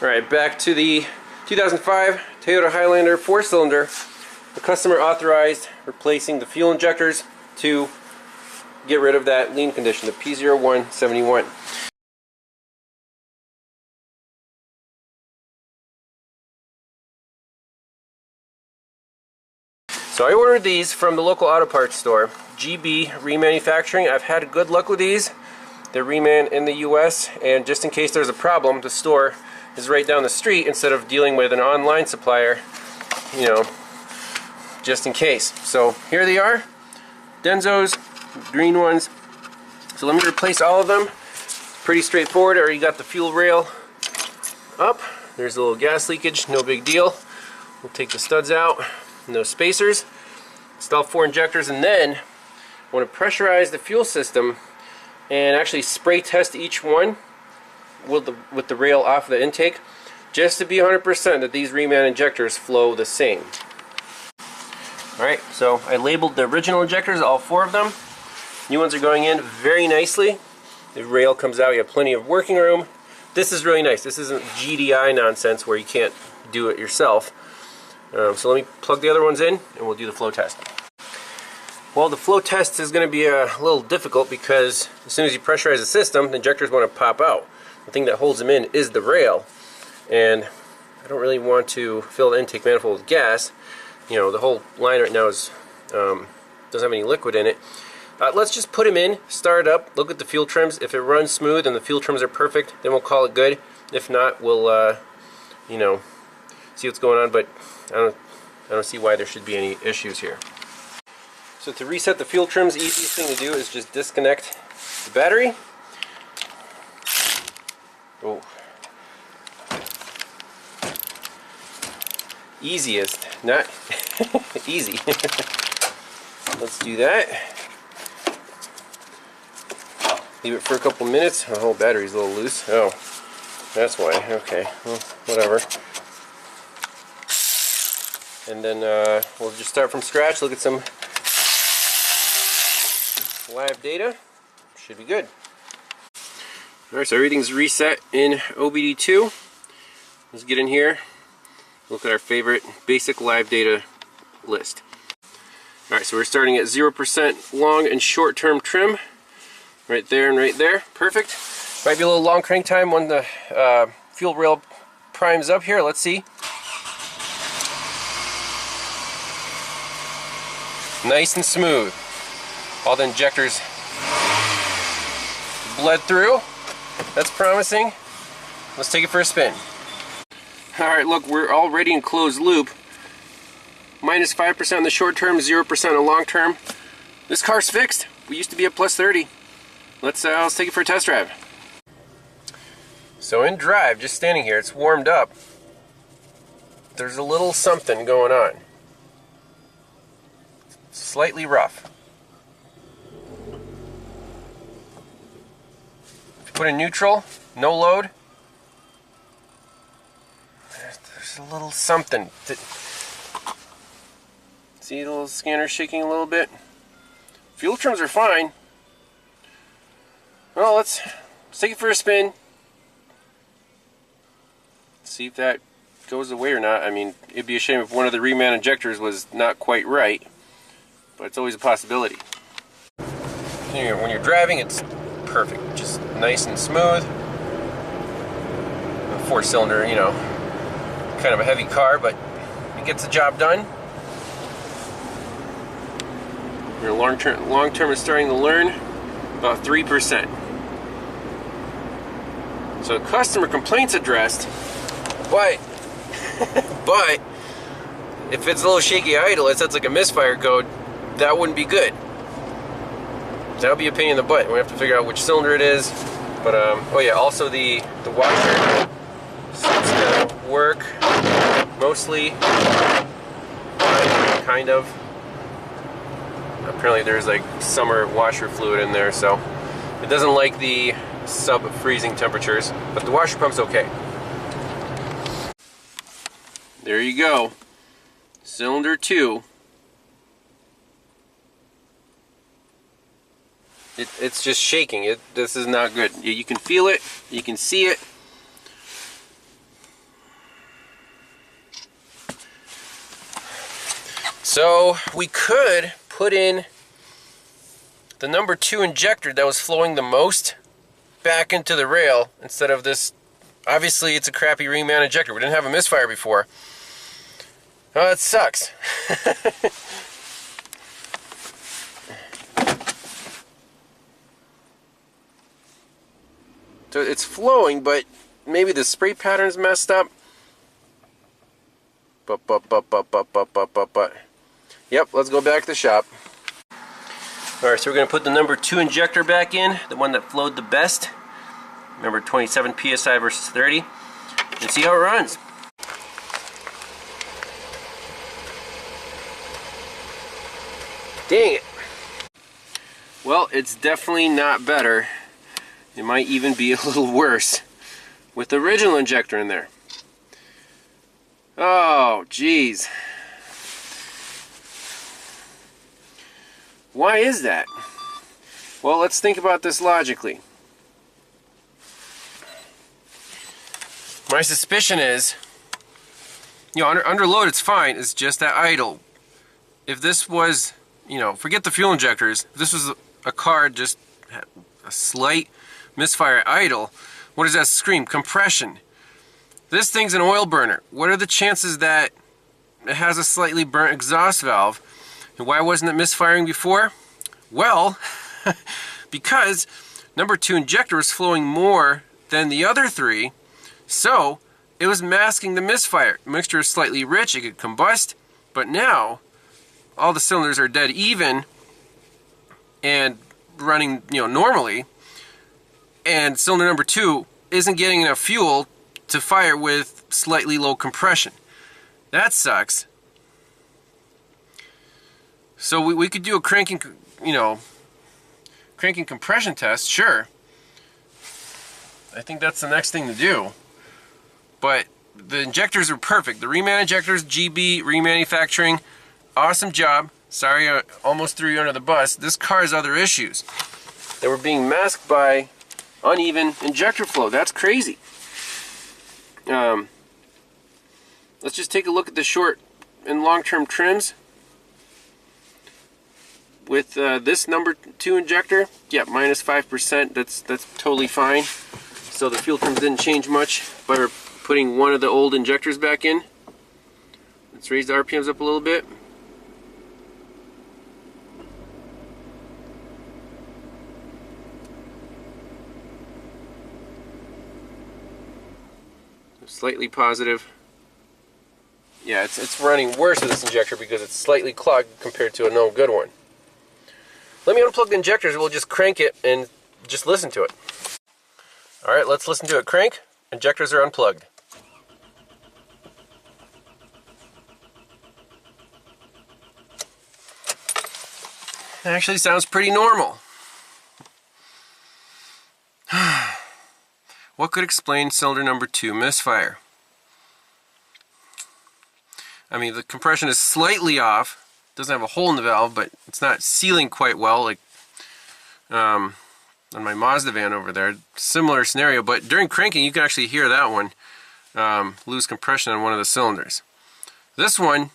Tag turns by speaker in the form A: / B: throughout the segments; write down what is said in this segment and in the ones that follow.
A: Alright, back to the 2005 Toyota Highlander 4-cylinder. The customer authorized replacing the fuel injectors to get rid of that lean condition, the P0171. So I ordered these from the local auto parts store, GB Remanufacturing. I've had good luck with these. They're reman in the US, and just in case there's a problem, the store is right down the street instead of dealing with an online supplier, you know, just in case. So here they are, Denso's, green ones. So let me replace all of them. Pretty straightforward. I already got the fuel rail up. There's a little gas leakage, no big deal. We'll take the studs out, no spacers. Install 4 injectors, and then I want to pressurize the fuel system and actually spray test each one with the rail off the intake, just to be 100% that these reman injectors flow the same. Alright, so I labeled the original injectors, all 4 of them. New ones are going in very nicely. The rail comes out, you have plenty of working room. This is really nice. This isn't GDI nonsense where you can't do it yourself. So let me plug the other ones in and we'll do the flow test. Well, the flow test is going to be a little difficult because as soon as you pressurize the system, the injectors want to pop out. The thing that holds them in is the rail, and I don't really want to fill the intake manifold with gas. You know, the whole line right now is doesn't have any liquid in it. Let's just put them in, start it up, look at the fuel trims. If it runs smooth and the fuel trims are perfect, then we'll call it good. If not, we'll you know, see what's going on. But I don't see why there should be any issues here. So to reset the fuel trims, the easiest thing to do is just disconnect the battery. Oh. Easiest, not easy. Let's do that. Leave it for a couple minutes. The whole battery's a little loose. Oh, that's why. Okay, well, whatever. And then we'll just start from scratch, look at some live data. Should be good. Alright, so everything's reset in OBD2. Let's get in here, look at our favorite basic live data list. Alright, so we're starting at 0% long and short term trim. Right there and right there. Perfect. Might be a little long crank time when the fuel rail primes up here. Let's see. Nice and smooth. All the injectors bled through. That's promising. Let's take it for a spin. Alright, look, we're already in closed loop. Minus 5% in the short term, 0% in the long term. This car's fixed. We used to be at plus 30. Let's take it for a test drive. So in drive, just standing here, it's warmed up. There's a little something going on. Slightly rough. If you put in neutral, no load, there's a little something. See the little scanner shaking a little bit? Fuel trims are fine. Well, let's take it for a spin. See if that goes away or not. I mean, it'd be a shame if one of the reman injectors was not quite right, but it's always a possibility. When you're driving, it's perfect. Just nice and smooth. A 4-cylinder, you know, kind of a heavy car, but it gets the job done. Your long term is starting to learn, about 3%. So customer complaints addressed, but if it's a little shaky idle, it sets like a misfire code, that wouldn't be good. That would be a pain in the butt. We have to figure out which cylinder it is. But oh yeah, also the washer seems to work mostly, kind of. Apparently there's like summer washer fluid in there, so it doesn't like the sub-freezing temperatures, but the washer pump's okay. There you go. Cylinder 2. It's just shaking. This is not good. You can feel it. You can see it. So we could put in the number 2 injector that was flowing the most back into the rail instead of this. Obviously it's a crappy reman injector. We didn't have a misfire before. Oh, that sucks. So it's flowing, but maybe the spray pattern's messed up. But. Yep, let's go back to the shop. Alright, so we're going to put the number 2 injector back in, the one that flowed the best. Remember, 27 psi versus 30. And see how it runs. Dang it. Well, it's definitely not better. It might even be a little worse with the original injector in there. Oh, geez. Why is that? Well, let's think about this logically. My suspicion is, you know, under load it's fine, it's just that idle. If this was, you know, forget the fuel injectors, if this was a car just had a slight misfire at idle, what does that scream? Compression. This thing's an oil burner. What are the chances that it has a slightly burnt exhaust valve? And why wasn't it misfiring before? Well, because number 2 injector was flowing more than the other 3, so it was masking the misfire. The mixture is slightly rich, it could combust, but now all the cylinders are dead even and running, you know, normally, and cylinder number 2 isn't getting enough fuel to fire with slightly low compression. That sucks. So we could do a cranking compression test, sure. I think that's the next thing to do. But the injectors are perfect. The reman injectors, GB Remanufacturing, awesome job. Sorry I almost threw you under the bus. This car has other issues. They were being masked by uneven injector flow. That's crazy. Let's just take a look at the short and long-term trims. With this number 2 injector, yeah, minus 5%. That's totally fine. So the fuel trims didn't change much by putting one of the old injectors back in. Let's raise the RPMs up a little bit. Slightly positive. Yeah, it's running worse with this injector because it's slightly clogged compared to a no good one. Let me unplug the injectors, we'll just crank it and just listen to it. Alright, let's listen to it crank. Injectors are unplugged. It actually sounds pretty normal. What could explain cylinder number 2 misfire? I mean, the compression is slightly off. Doesn't have a hole in the valve, but it's not sealing quite well, like on my Mazda van over there. Similar scenario, but during cranking you can actually hear that one lose compression on one of the cylinders. This one,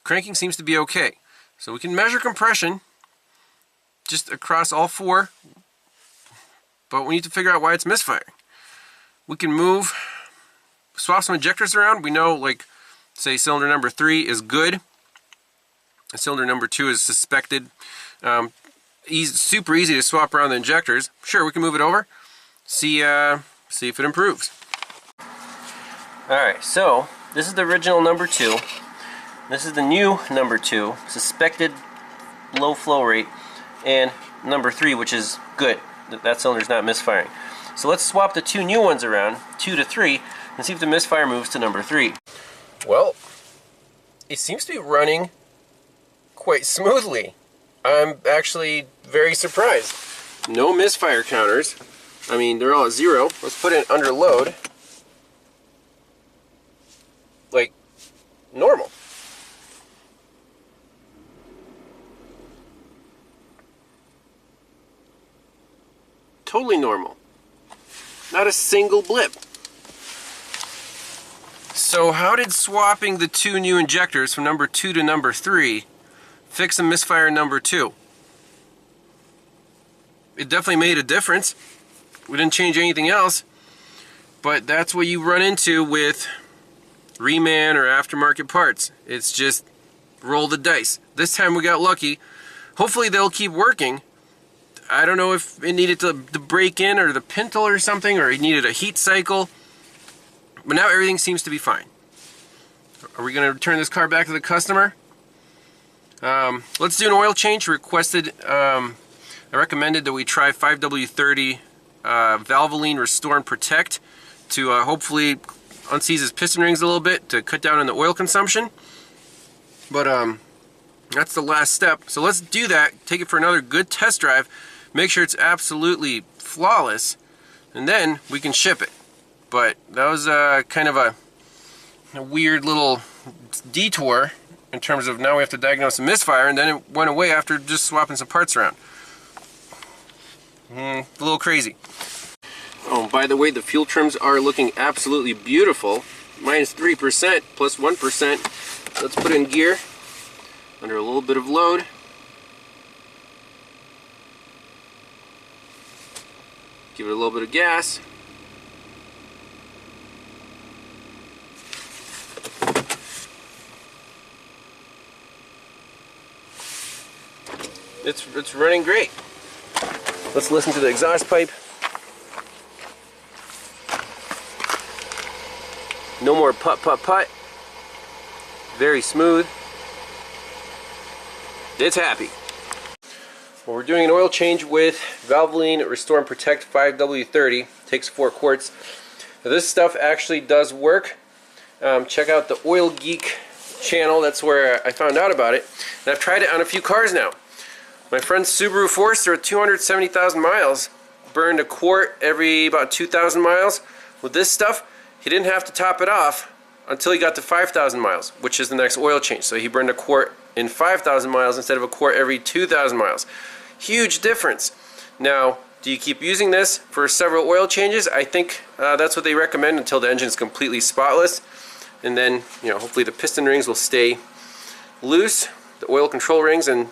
A: cranking seems to be okay. So we can measure compression just across all 4, but we need to figure out why it's misfiring. We can swap some injectors around. We know, like, say cylinder number 3 is good. Cylinder number 2 is suspected. Super easy to swap around the injectors. Sure, we can move it over. See if it improves. Alright, so this is the original number 2. This is the new number 2, suspected low flow rate, and number 3, which is good. That cylinder's not misfiring. So let's swap the 2 new ones around, 2 to 3, and see if the misfire moves to number 3. Well, it seems to be running quite smoothly. I'm actually very surprised. No misfire counters. I mean, they're all at 0. Let's put it under load. Like, normal. Totally normal. Not a single blip. So how did swapping the two new injectors from number 2 to number 3 fix a misfire in number 2? It definitely made a difference. We didn't change anything else, but that's what you run into with reman or aftermarket parts. It's just roll the dice. This time we got lucky. Hopefully they'll keep working. I don't know if it needed to break in or the pintle or something, or it needed a heat cycle. But now everything seems to be fine. Are we going to return this car back to the customer? Let's do an oil change. I recommended that we try 5W30 Valvoline Restore and Protect to hopefully unseize his piston rings a little bit to cut down on the oil consumption. But that's the last step. So let's do that. Take it for another good test drive. Make sure it's absolutely flawless, and then we can ship it. But that was kind of a weird little detour in terms of now we have to diagnose a misfire, and then it went away after just swapping some parts around. A little crazy. Oh, by the way, the fuel trims are looking absolutely beautiful. Minus 3%, plus 1%. Let's put it in gear under a little bit of load. Give it a little bit of gas. It's running great. Let's listen to the exhaust pipe. No more putt putt putt. Very smooth. It's happy. Well, we're doing an oil change with Valvoline Restore and Protect 5W30. Takes 4 quarts. Now, this stuff actually does work. Check out the Oil Geek channel. That's where I found out about it. And I've tried it on a few cars now. My friend's Subaru Forester at 270,000 miles burned a quart every about 2,000 miles. With this stuff, he didn't have to top it off until he got to 5,000 miles, which is the next oil change. So he burned a quart in 5,000 miles instead of a quart every 2,000 miles. Huge difference. Now, do you keep using this for several oil changes? I think that's what they recommend until the engine is completely spotless. And then, hopefully the piston rings will stay loose, the oil control rings, and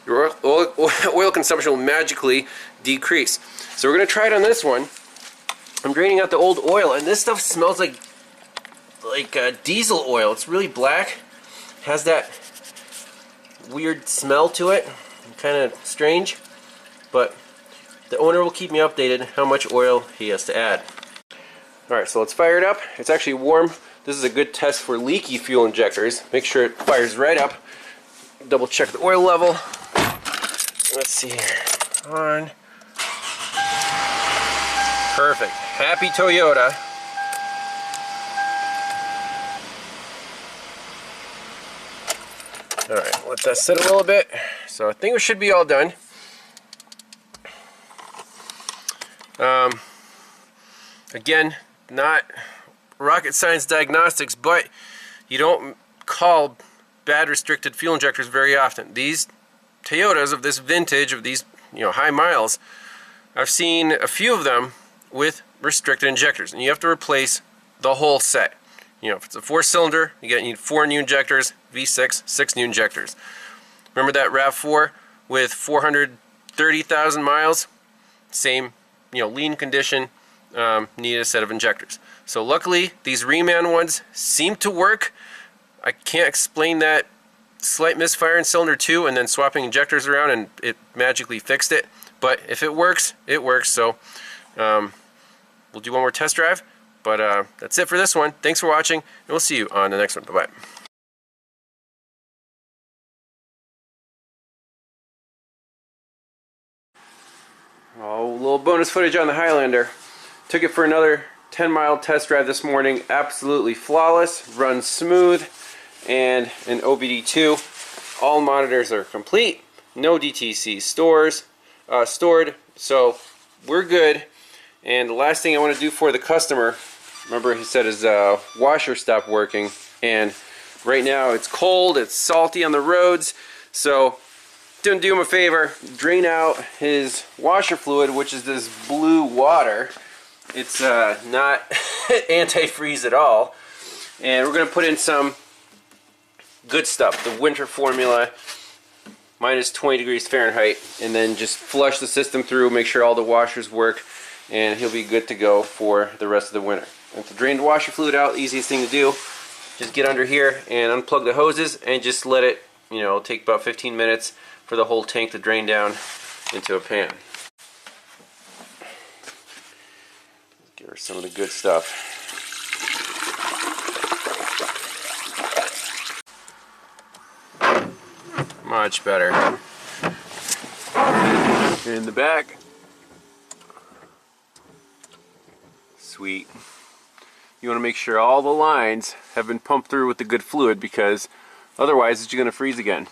A: your oil consumption will magically decrease. So we're going to try it on this one. I'm draining out the old oil, and this stuff smells like diesel oil. It's really black, has that weird smell to it, kind of strange, but the owner will keep me updated how much oil he has to add. Alright, so let's fire it up. It's actually warm. This is a good test for leaky fuel injectors. Make sure it fires right up. Double check the oil level. Let's see here. On. Perfect. Happy Toyota. Alright, let that sit a little bit. So I think we should be all done. Again, not rocket science diagnostics, but you don't call bad restricted fuel injectors very often. These Toyotas of this vintage, of these high miles, I've seen a few of them with restricted injectors, and you have to replace the whole set. If it's a 4-cylinder, you need 4 new injectors, V6, 6 new injectors. Remember that RAV4 with 430,000 miles? Same, lean condition, needed a set of injectors. So luckily, these reman ones seem to work. I can't explain that slight misfire in cylinder 2 and then swapping injectors around and it magically fixed it. But if it works, it works. So we'll do one more test drive. But that's it for this one. Thanks for watching, and we'll see you on the next one. Bye-bye. Oh, a little bonus footage on the Highlander. Took it for another 10-mile test drive this morning. Absolutely flawless, runs smooth, and an OBD2. All monitors are complete. No DTC stored, so we're good. And the last thing I want to do for the customer, remember he said his washer stopped working, and right now it's cold, it's salty on the roads, so gonna do him a favor, drain out his washer fluid, which is this blue water. It's not antifreeze at all. And we're going to put in some good stuff, the winter formula, minus 20 degrees Fahrenheit, and then just flush the system through, make sure all the washers work, and he'll be good to go for the rest of the winter. And to drain the washer fluid out, easiest thing to do, just get under here and unplug the hoses and just let it, you know, take about 15 minutes for the whole tank to drain down into a pan. Give her some of the good stuff. Much better. In the back. Sweet. You want to make sure all the lines have been pumped through with the good fluid, because otherwise it's going to freeze again.